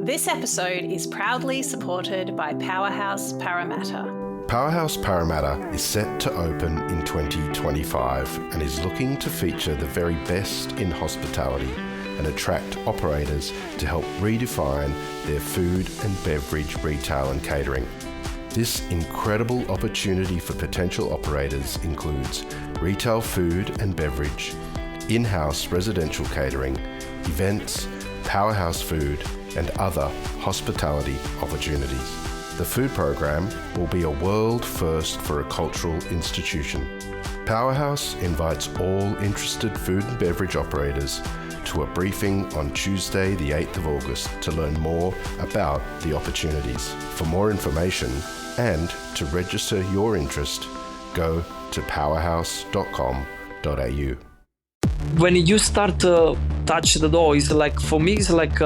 This episode is proudly supported by Powerhouse Parramatta. Powerhouse Parramatta is set to open in 2025 and is looking to feature the very best in hospitality and attract operators to help redefine their food and beverage retail and catering. This incredible opportunity for potential operators includes retail food and beverage, in-house residential catering, events, powerhouse food, and other hospitality opportunities. The food program will be a world first for a cultural institution. Powerhouse invites all interested food and beverage operators to a briefing on Tuesday, the 8th of August, to learn more about the opportunities. For more information and to register your interest, go to powerhouse.com.au. When you start to touch the dough, it's like, for me, it's like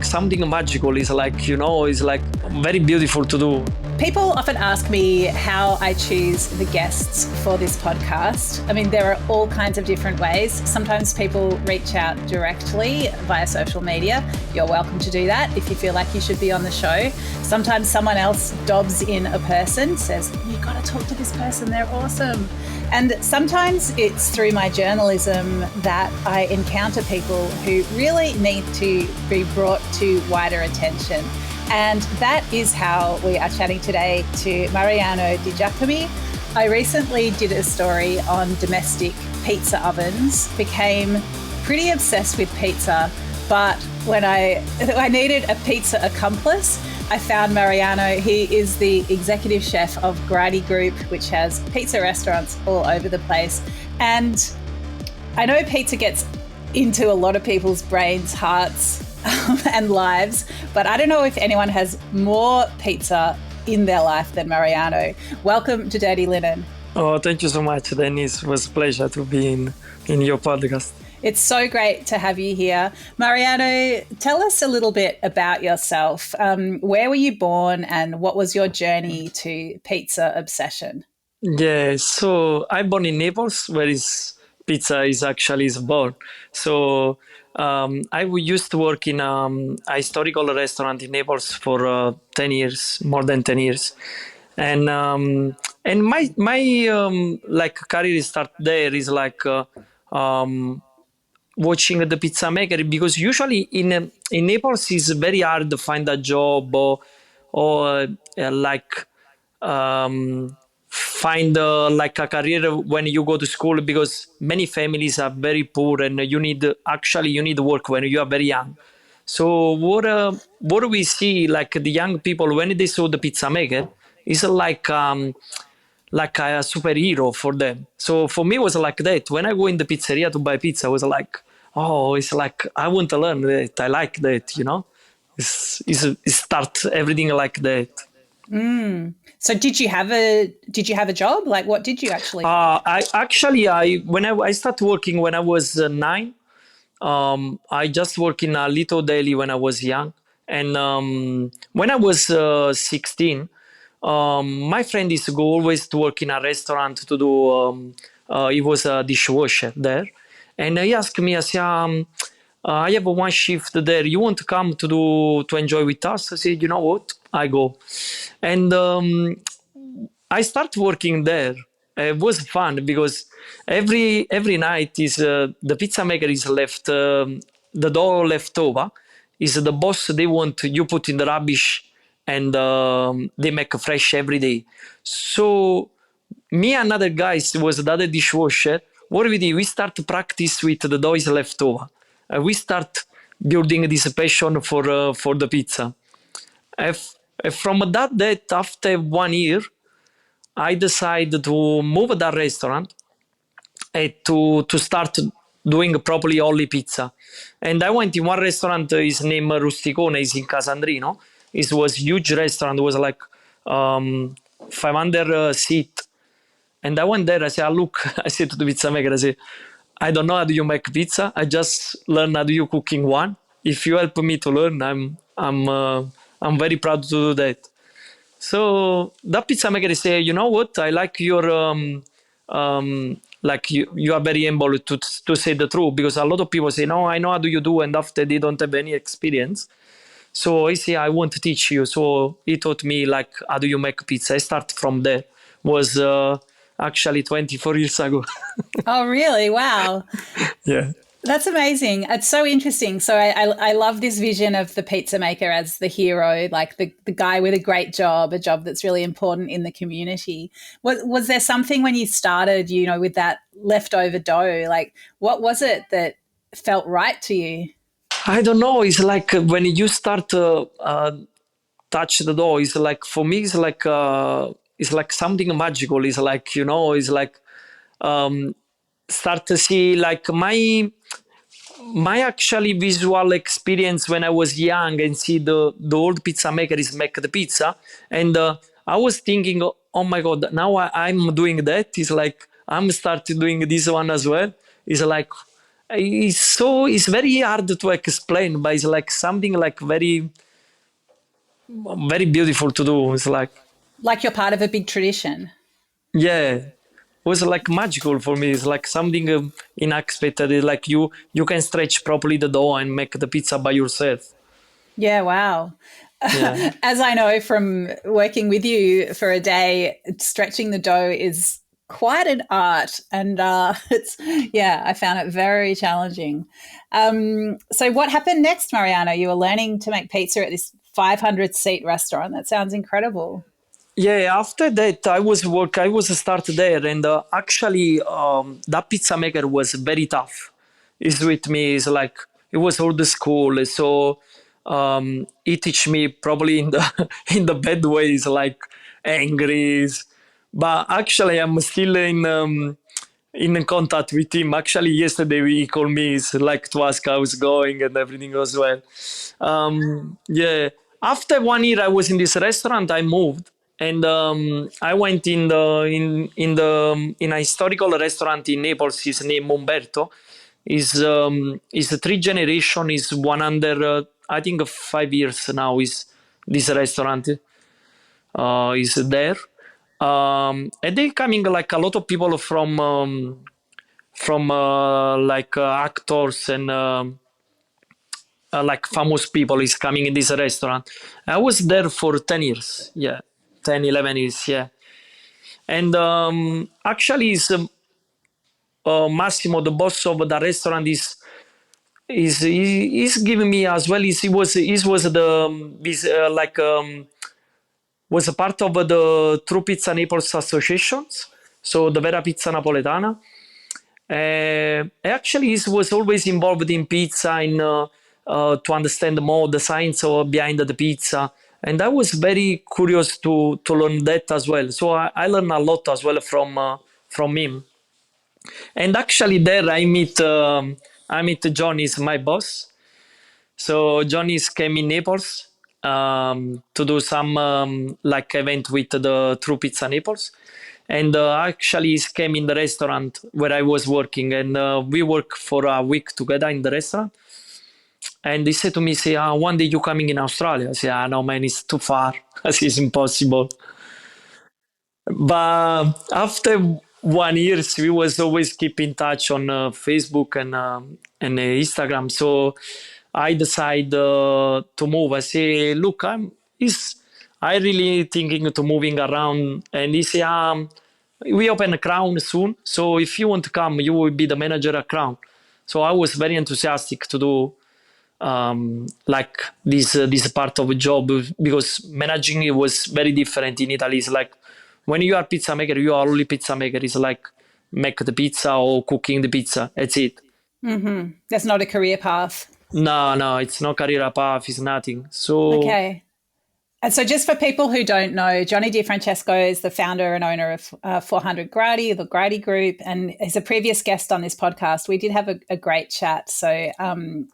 something magical. It's like, it's like very beautiful to do. People often ask me how I choose the guests for this podcast. I mean, there are all kinds of different ways. Sometimes people reach out directly via social media. You're welcome to do that if you feel like you should be on the show. Sometimes someone else dobs in a person, says, you got to talk to this person, they're awesome. And sometimes it's through my journalism that I encounter people who really need to be brought to wider attention. And that is how we are chatting today to Mariano Di Giacomi. I recently did a story on domestic pizza ovens, became pretty obsessed with pizza, but when I needed a pizza accomplice, I found Mariano. He is the executive chef of Gradi Group, which has pizza restaurants all over the place. And I know pizza gets into a lot of people's brains, hearts, and lives, but I don't know if anyone has more pizza in their life than Mariano. Welcome to Dirty Linen. Oh, thank you so much, Denise. It was a pleasure to be in your podcast. It's so great to have you here. Mariano, tell us a little bit about yourself. Where were you born and what was your journey to pizza obsession? Yeah, so I'm born in Naples, where pizza is born. So I used to work in a historical restaurant in Naples for 10 years, more than 10 years. And my career start there is watching the pizza maker, because usually in Naples it's very hard to find a job or find a career when you go to school, because many families are very poor and you need work when you are very young. So what we see, like the young people, when they saw the pizza maker, is like a superhero for them. So for me it was like that. When I go in the pizzeria to buy pizza, I was like, oh, it's like I want to learn that. I like that, It start everything like that. So did you have a job? Like, what did you actually do? When I started working when I was 9, I just worked in a little deli when I was young. And when I was 16, my friend used to go always to work in a restaurant to do, he was a dishwasher there. And he asked me, I said, I have one shift there. You want to come to enjoy with us? I said, you know what? I go. And I start working there. It was fun because every night is the pizza maker is left, the dough left over. Is the boss, they want you put in the rubbish and they make fresh every day. So me and other guys, was the other dishwasher, what we did, we start to practice with the dough is left over. We start building this passion for the pizza. From that, after 1 year, I decided to move that restaurant and to start doing properly only pizza. And I went in one restaurant, is named Rusticone, is in Casandrino. It was a huge restaurant, it was like 500 seat. And I went there, I said, look, I said to the pizza maker, I said, I don't know how do you make pizza. I just learned how do you cooking one. If you help me to learn, I'm very proud to do that. So that pizza maker say, you know what? I like your you are very able to say the truth, because a lot of people say, no, I know how do you do, and after they don't have any experience. So he said, I want to teach you. So he taught me like, how do you make pizza? I start from there. Was actually 24 years ago. Oh, really? Wow. Yeah. That's amazing. It's so interesting. So I love this vision of the pizza maker as the hero, like the guy with a great job, a job that's really important in the community. Was there something when you started, you know, with that leftover dough? Like, what was it that felt right to you? I don't know. It's like when you start touch the dough, it's like, for me, it's like something magical. It's like, you know, it's like um, start to see like my actually visual experience when I was young and see the old pizza maker is make the pizza, and I was thinking, oh my god, now I'm doing that. It's like I'm started doing this one as well. It's like it's very hard to explain, but it's like something like very beautiful to do. It's Like you're part of a big tradition. yeah, it was like magical for me. It's like something unexpected. It's like you can stretch properly the dough and make the pizza by yourself. Yeah, wow. Yeah. As I know from working with you for a day, stretching the dough is quite an art. And it's, yeah, I found it very challenging. So, what happened next, Mariano? You were learning to make pizza at this 500-seat restaurant. That sounds incredible. Yeah, after that, I was start there, and actually, that pizza maker was very tough. It's with me. It's like it was old school, so he teach me probably in the in the bad ways, like angry. But actually, I'm still in contact with him. Actually, yesterday he called me, like to ask how it's going and everything goes well. Yeah. After 1 year, I was in this restaurant. I moved, and I went in a historical restaurant in Naples. His name Umberto. Is a three generation. Is one under I think 5 years now. Is this restaurant is there? And they coming like a lot of people from like actors and like famous people is coming in this restaurant. I was there for 10 years. Yeah. 10, 11 years. Yeah. And actually is Massimo, the boss of the restaurant, is giving me as well. He was the this like was a part of the True Pizza Naples associations, so the Vera Pizza Napoletana. Actually, he was always involved in pizza to understand more the science behind the pizza. And I was very curious to learn that as well. So I learned a lot as well from him. And actually, there I meet Johnny, is my boss. So Johnny's came in Naples to do some like event with the True Pizza Naples, and actually he came in the restaurant where I was working, and we worked for a week together in the restaurant. And he said to me, "Say, one day you coming in Australia?" I said, "No, man, it's too far. It's impossible." But after 1 year, we was always keep in touch on Facebook and Instagram. So I decide to move. I say, look, I really thinking to moving around. And he say, we open a Crown soon. So if you want to come, you will be the manager at Crown. So I was very enthusiastic to do like this part of a job, because managing it was very different in Italy. It's like when you are pizza maker, you are only pizza maker. It's like make the pizza or cooking the pizza. That's it. Mm-hmm. That's not a career path. No, it's no career path. It's nothing. So Okay. And so, just for people who don't know, Johnny Di Francesco is the founder and owner of 400 Gradi, the Gradi Group, and is a previous guest on this podcast. We did have a great chat. So,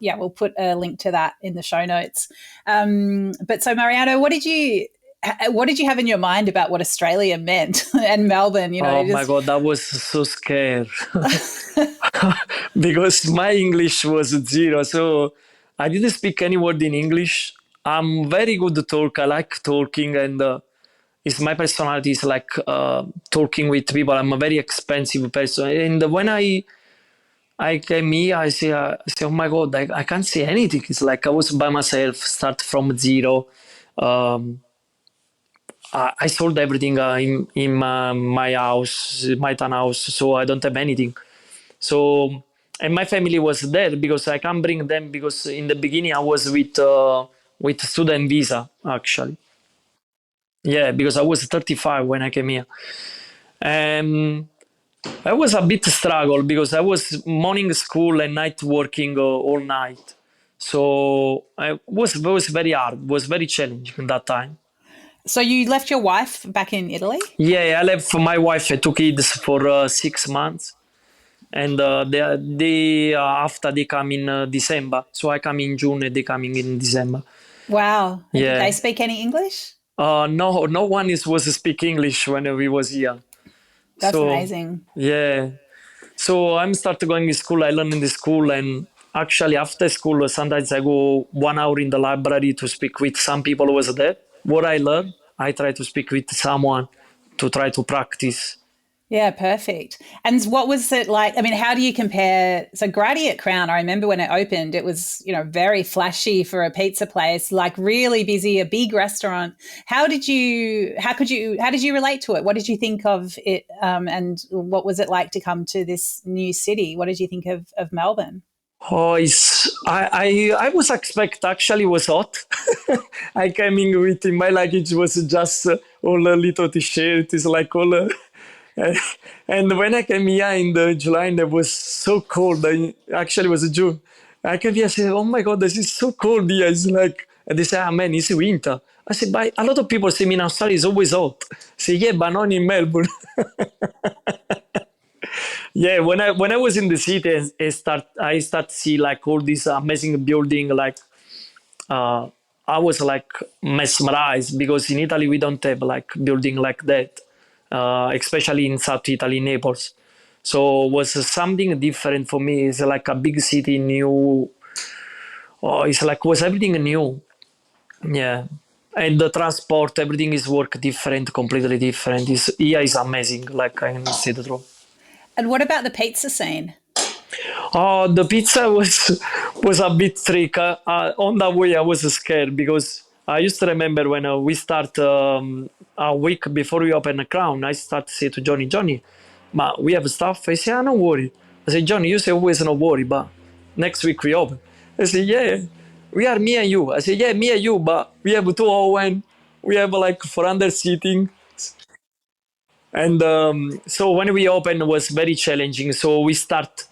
yeah, we'll put a link to that in the show notes. But so, Mariano, what did you have in your mind about what Australia meant and Melbourne? You know, oh my God, that was so scared because my English was zero. So I didn't speak any word in English. I'm very good to talk. I like talking, and it's my personality is like talking with people. I'm a very expensive person, and when I came here, I say, oh my God, I can't see anything. It's like I was by myself, start from zero. Um, I sold everything in my house, my town house, so I don't have anything. So, and my family was there because I can't bring them because in the beginning I was with student visa actually. Yeah, because I was 35 when I came here. Um, I was a bit struggle because I was morning school and night working all night. So I was very hard, was very challenging that time. So you left your wife back in Italy? Yeah, I left my wife and 2 kids for 6 months, and after they come in December. So I come in June and they coming in December. Wow. And did they Yeah. speak any English? No, no one is was speak English when we was here. That's So amazing. yeah. So I'm started going to school. I learn in the school, and actually after school, sometimes I go 1 hour in the library to speak with some people who was there. What I learn, I try to speak with someone to try to practice. Yeah, perfect. And what was it like? I mean, how do you compare? So Gradi at Crown, I remember when it opened, it was, very flashy for a pizza place, like really busy, a big restaurant. How did you relate to it? What did you think of it? And what was it like to come to this new city? What did you think of Melbourne? Oh, I was expect actually was hot. I came in with in my luggage was just all a little t-shirt. It's like all. And when I came here in the July, and it was so cold. Actually, it was June. I came here. I said, "Oh my God, this is so cold here." It's like, and they say, "Ah man, it's winter." I said, "But a lot of people say in Australia it's always hot." I say, "Yeah, but not in Melbourne." Yeah, when I was in the city, I start see like all these amazing building. Like uh, I was like mesmerized because in Italy we don't have like building like that, especially in South Italy, Naples. So it was something different for me. It's like a big city, new. Oh, it's like was everything new. Yeah, and the transport, everything is work different, completely different. Here is amazing. Like I can say the truth. And what about the pizza scene? Oh, the pizza was a bit trick. On that way, I was scared because I used to remember when we start a week before we open a crown. I start to say to Johnny, Johnny, but we have stuff. I say, ah, don't worry. I say, Johnny, you say always no worry, but next week we open. I say, yeah, we are me and you. I say, yeah, me and you, but we have two oven. We have like 400 seating. And so when we opened, it was very challenging. So we start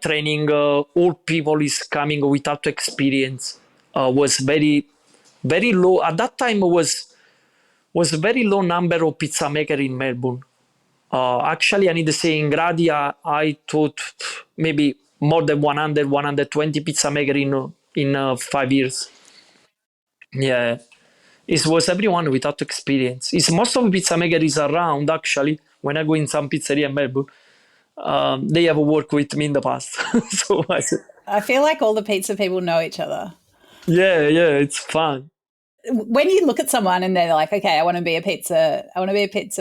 training all people is coming without experience. Was very very low at that time. Was a very low number of pizza maker in Melbourne. Actually, I need to say in Gradi, I thought maybe more than 100, 120 pizza maker in 5 years. Yeah. It was everyone without experience. It's most of the pizza maker is around actually. When I go in some pizzeria in Melbourne, they have worked with me in the past. So I said, I feel like all the pizza people know each other. yeah, yeah, it's fun. When you look at someone and they're like, okay, I want to be a pizza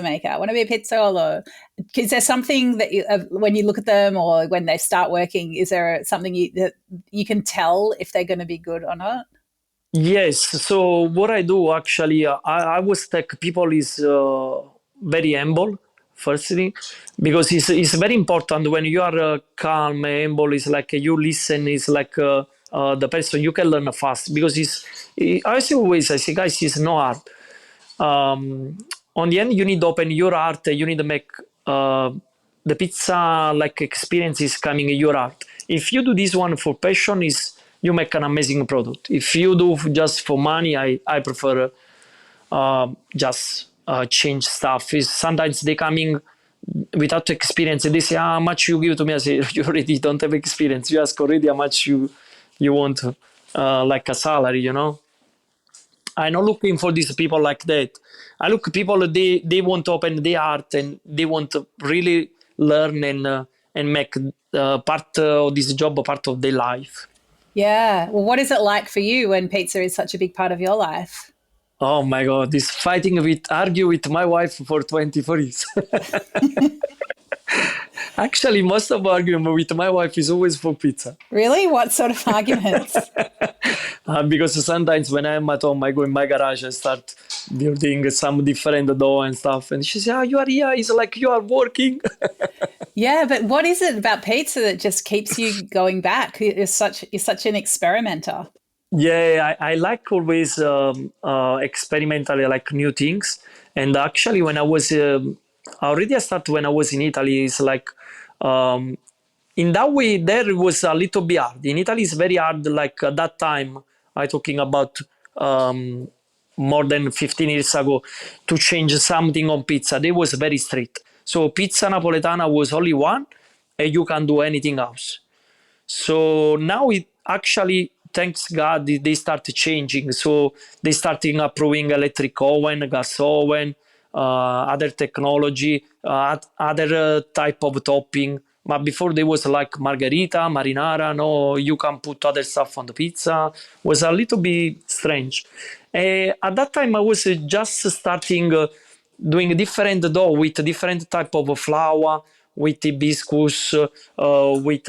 maker, I want to be a pizzaiolo. Is there something that when you look at them or when they start working, is there something that you can tell if they're going to be good or not? Yes. So what I do actually, I was tech people is very humble. Firstly, because it's very important when you are calm, humble. It's like you listen. It's like the person you can learn fast because I say always. I say guys, it's no art. On the end, you need to open your art. You need to make the pizza like experience is coming in your art. If you do this one for passion, is you make an amazing product. If you do just for money, I prefer just change stuff. Is sometimes they coming without experience and they say, "Ah, how much you give to me?" I say, "You already don't have experience. You ask already how much you want, like a salary, you know." I'm not looking for these people like that. I look people they want to open their art and they want to really learn and make part of this job a part of their life. Yeah. Well, what is it like for you when pizza is such a big part of your life? Oh my God, this fighting with argue with my wife for 24 years. Actually, most of the argument with my wife is always for pizza. Really? What sort of arguments? Because sometimes when I'm at home, I go in my garage and start building some different dough and stuff. And she says, "Ah, you are here. It's like you are working." Yeah, but what is it about pizza that just keeps you going back? You're such an experimenter. Yeah, I like always experimentally like new things. And actually, when I was already I started when I was in Italy. It's like um, in that way there it was a little bit hard. In Italy, it's very hard. Like at that time, I talking about um, more than 15 years ago to change something on pizza. They was very strict. So pizza napoletana was only one, and you can do anything else. So now it actually, thanks God, they started changing. So they started approving electric oven, gas oven, other technology, other type of topping. But before there was like margherita, marinara. No, you can put other stuff on the pizza. Was a little bit strange. At that time, I was just starting doing different dough with different type of flour, with hibiscus, with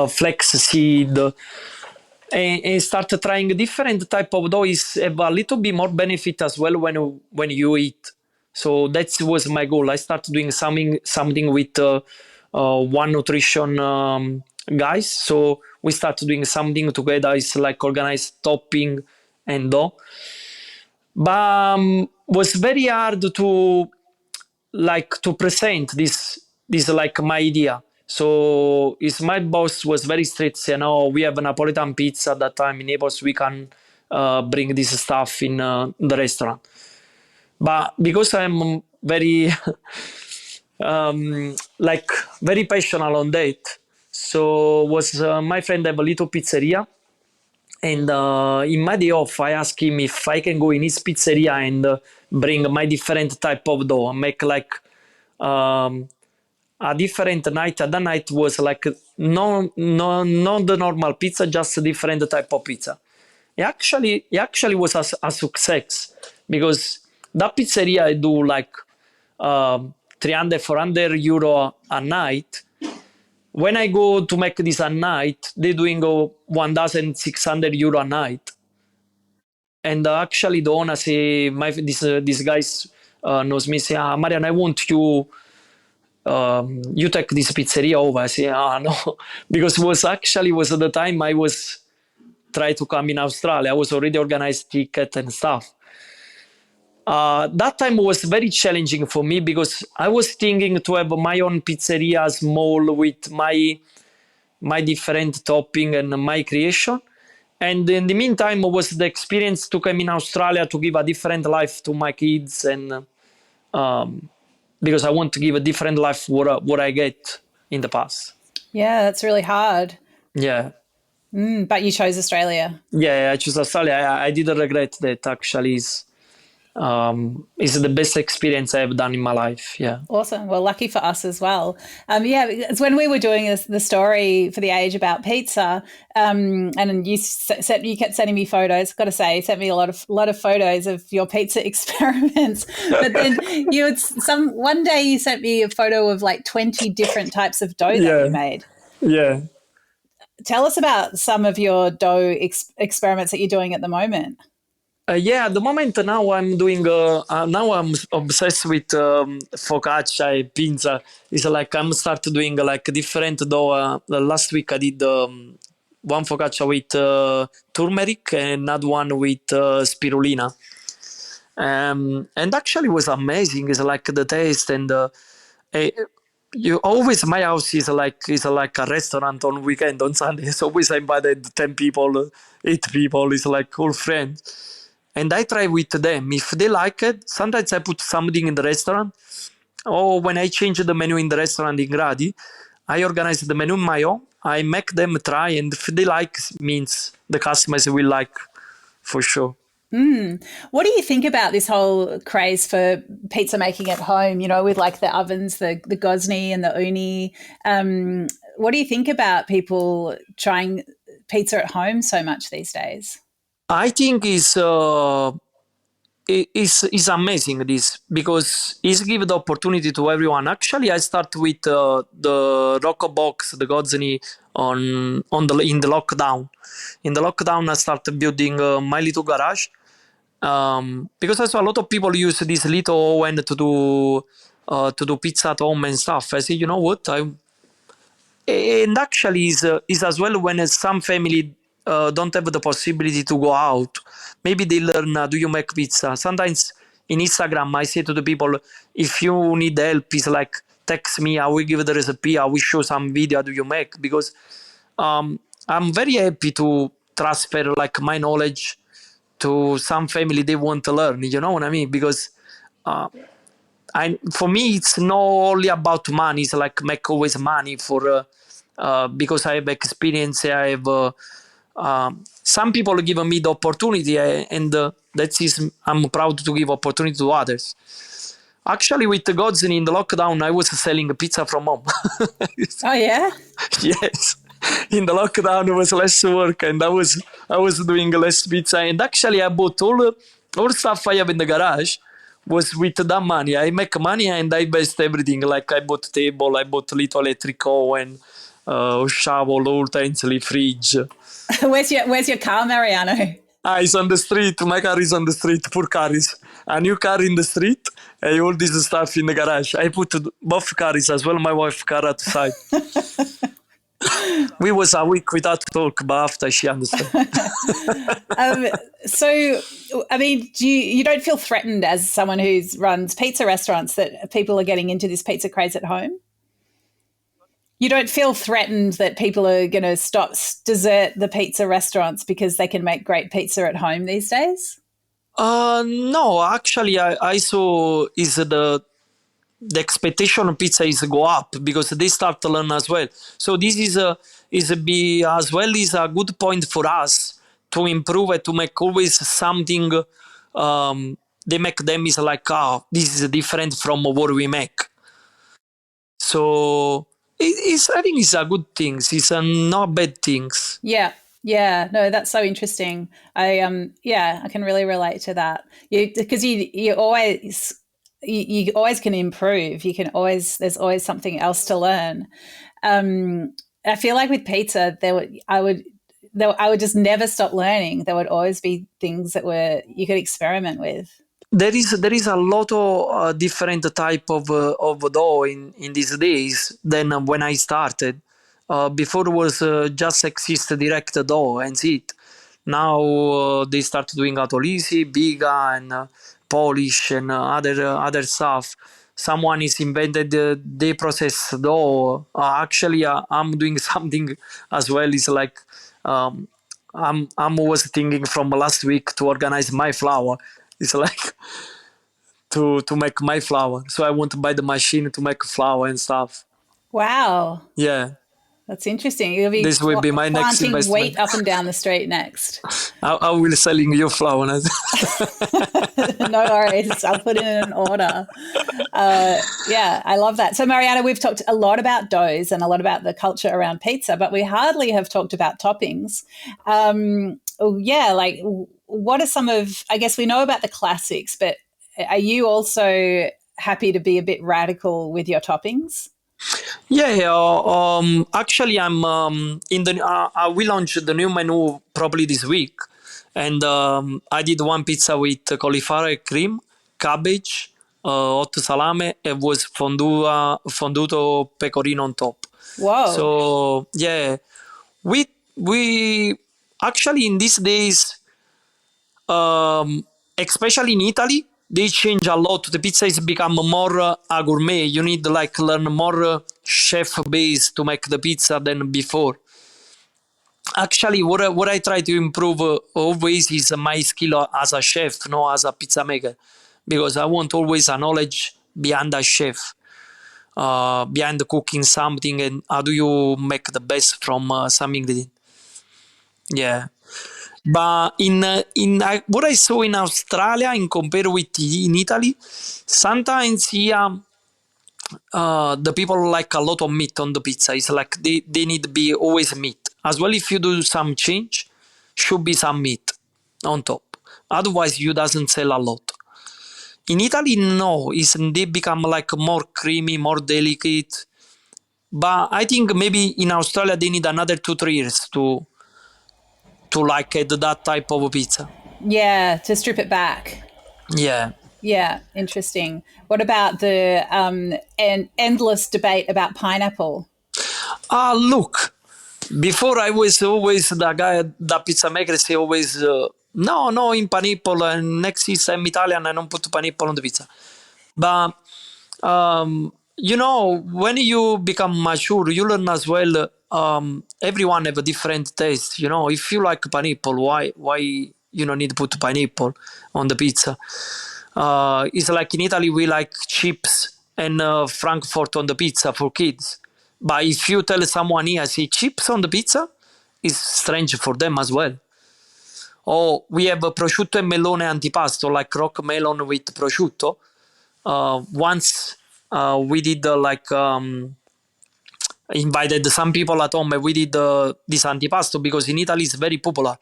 flax seed, and start trying different type of dough is have a little bit more benefit as well when you eat. So that was my goal. I started doing something with one nutrition guys. So we started doing something together. It's like organized topping and dough, but was very hard to like to present this like my idea. So is my boss was very strict, saying, "No, we have a Napolitan pizza at that time in Naples. We can bring this stuff in the restaurant." But because I'm very like very passionate on that, so was my friend have a little pizzeria, and in my day off, I asked him if I can go in his pizzeria and bring my different type of dough, make like um, a different night. That night was like no, not the normal pizza, just a different type of pizza. It actually was a success because that pizzeria I do like 300, 400 euro a night. When I go to make this at night, they're doing 1,600 euro a night. And actually, the owner say, this guys knows me, say, ah, Marian, I want you take this pizzeria over. I say, ah, no, because was the time I was trying to come in Australia. I was already organized ticket and stuff. That time was very challenging for me because I was thinking to have my own pizzeria, small, with my different topping and my creation. And in the meantime, was the experience to come in Australia to give a different life to my kids, and because I want to give a different life what I get in the past. Yeah, that's really hard. Yeah, But you chose Australia. yeah. I choose Australia. I didn't regret that. Actually, is the best experience I've done in my life. Yeah. Awesome. Well, lucky for us as well. Yeah, it's when we were doing the story for The Age about pizza, and you kept sending me photos. Got to say, you sent me a lot of photos of your pizza experiments. But then one day you sent me a photo of like 20 different types of dough that you made. Yeah. Tell us about some of your dough experiments that you're doing at the moment. Yeah, at the moment now I'm doing. Now I'm obsessed with focaccia and pizza. It's like I'm start doing like different dough. Last week I did one focaccia with turmeric and another one with spirulina. And actually was amazing. It's like the taste and eh, you always my house is like a restaurant on weekend on Sunday. It's always I invited 10 people, 8 people. It's like all friends. And I try with them. If they like it, sometimes I put something in the restaurant. Or when I change the menu in the restaurant in Gradi, I organize the menu on my own. I make them try, and if they like, means the customers will like for sure. What do you think about this whole craze for pizza making at home, with like the ovens, the Gosni and the Uni? What do you think about people trying pizza at home so much these days? I think is amazing this, because it's give the opportunity to everyone. Actually, I start with the Rock Box, the Godzini in the lockdown. In the lockdown, I started building my little garage, because I saw a lot of people use this little oven to do pizza at home and stuff. I said, you know what? And actually is as well when some family don't have the possibility to go out, maybe they learn do you make pizza. Sometimes in Instagram I say to the people, if you need help, it's like text me, I will give the recipe, I will show some video do you make, because I'm very happy to transfer like my knowledge to some family they want to learn, you know what I mean? Because for me, it's not only about money. It's like make always money for because I have experience. I have some people give me the opportunity, and that is I'm proud to give opportunity to others. Actually, with the Godzin in the lockdown, I was selling pizza from home. Oh yeah. Yes. In the lockdown, it was less work, and I was doing less pizza. And actually, I bought all stuff I have in the garage was with that money. I make money and I invest everything. Like I bought table, I bought little electric oven, shovel, utensil, fridge. Where's your car, Mariano? It's on the street. My car is on the street. Poor cars. A new car in the street. And all this stuff in the garage. I put both cars as well. My wife's car outside. We was a week without talk, but after she understood. So, I mean, you don't feel threatened as someone who runs pizza restaurants that people are getting into this pizza craze at home? You don't feel threatened that people are going to desert the pizza restaurants because they can make great pizza at home these days? No, actually, I saw is the expectation of pizza is go up because they start to learn as well. So this is a good point for us to improve and to make always something. They make them is like, this is different from what we make. So I think it's a good thing. It's not bad things. Yeah, no, that's so interesting. I can really relate to that. Because you always can improve. There's always something else to learn. I feel like with pizza, I would just never stop learning. There would always be things that you could experiment with. There is a lot of different type of dough in these days than when I started. Before was just exist direct dough and it. Now they start doing atolisi, biga, and polish and other stuff. Someone is invented they process dough. Actually, I'm doing something as well. It's like I'm always thinking from last week to organize my flour. It's like to make my flour. So I want to buy the machine to make flour and stuff. Wow. Yeah. That's interesting. You'll be this will be my next investment. Planting wheat up and down the street next. I will selling you flour. No worries. I'll put in an order. Yeah, I love that. So Mariano, we've talked a lot about doughs and a lot about the culture around pizza, but we hardly have talked about toppings. Like what are some of, I guess we know about the classics, but are you also happy to be a bit radical with your toppings? Yeah, actually, I'm in the. I will launch the new menu probably this week, and I did one pizza with cauliflower cream, cabbage, hot salame, and was fonduto pecorino on top. Wow! So yeah, we actually in these days, especially in Italy, they change a lot. The pizza has become more a gourmet. You need like learn more chef base to make the pizza than before. Actually, what I try to improve always is my skill as a chef, not as a pizza maker, because I want always a knowledge behind a chef, behind cooking something, and how do you make the best from some ingredient. Yeah. But what I saw in Australia and compare with in Italy, sometimes here the people like a lot of meat on the pizza. It's like they need to be always meat. As well, if you do some change, should be some meat on top. Otherwise, you doesn't sell a lot. In Italy, no, they become like more creamy, more delicate. But I think maybe in Australia they need another 2-3 years to like that type of pizza. Yeah, to strip it back. Yeah. Yeah, interesting. What about the endless debate about pineapple? Look, before I was always the guy, the pizza maker say always, no, in pineapple, and next is I'm Italian, I don't put pineapple on the pizza. But, when you become mature, you learn as well, everyone have a different taste. If you like pineapple, why you don't need to put pineapple on the pizza? It's like in Italy, we like chips and Frankfurt on the pizza for kids. But if you tell someone here, say chips on the pizza, it's strange for them as well. Or we have a prosciutto e melone antipasto, like rock melon with prosciutto. Once we did invited some people at home and we did this antipasto because in Italy it's very popular.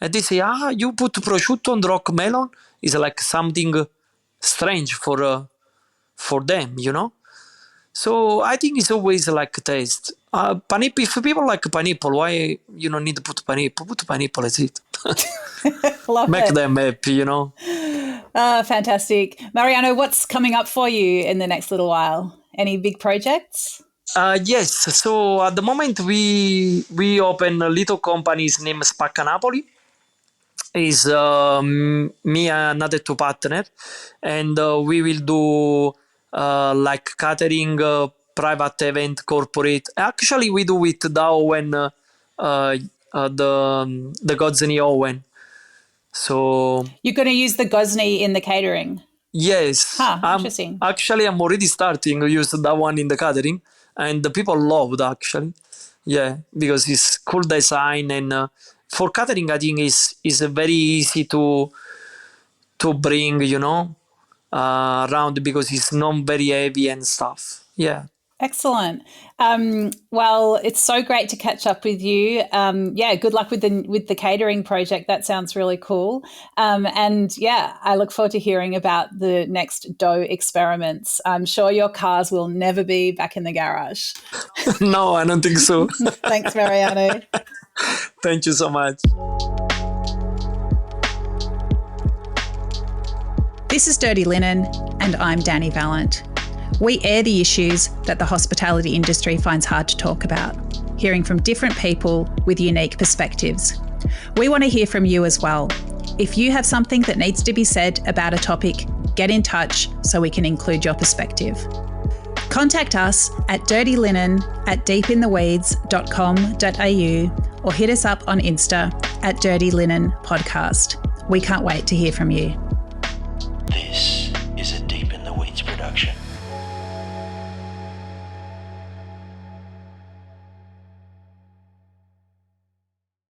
And they say, you put prosciutto on the rock melon? It's like something strange for them, So I think it's always like taste. Pineapple, if people like pineapple, why you don't need to put pineapple? Put pineapple, that's it. Make them happy, Fantastic. Mariano, what's coming up for you in the next little while? Any big projects? Yes. So at the moment we open a little company named Spacca Napoli. Is me and another 2 partner, and we will do like catering, private event, corporate. Actually, we do with the Owen, the Godzini Owen. So you're going to use the Gozni in the catering. Yes, interesting. I'm already starting to use that one in the catering, and the people love it actually. Yeah, because it's cool design, and for catering, I think is very easy to bring, around because it's not very heavy and stuff. Yeah. Excellent. Well, it's so great to catch up with you. Good luck with the catering project. That sounds really cool. And yeah, I look forward to hearing about the next dough experiments. I'm sure your cars will never be back in the garage. No, I don't think so. Thanks, Mariano. Thank you so much. This is Dirty Linen, and I'm Dani Valent. We air the issues that the hospitality industry finds hard to talk about, hearing from different people with unique perspectives. We want to hear from you as well. If you have something that needs to be said about a topic, get in touch so we can include your perspective. Contact us at dirtylinenat deepintheweeds.com.au or hit us up on Insta at Dirty Linen Podcast. We can't wait to hear from you.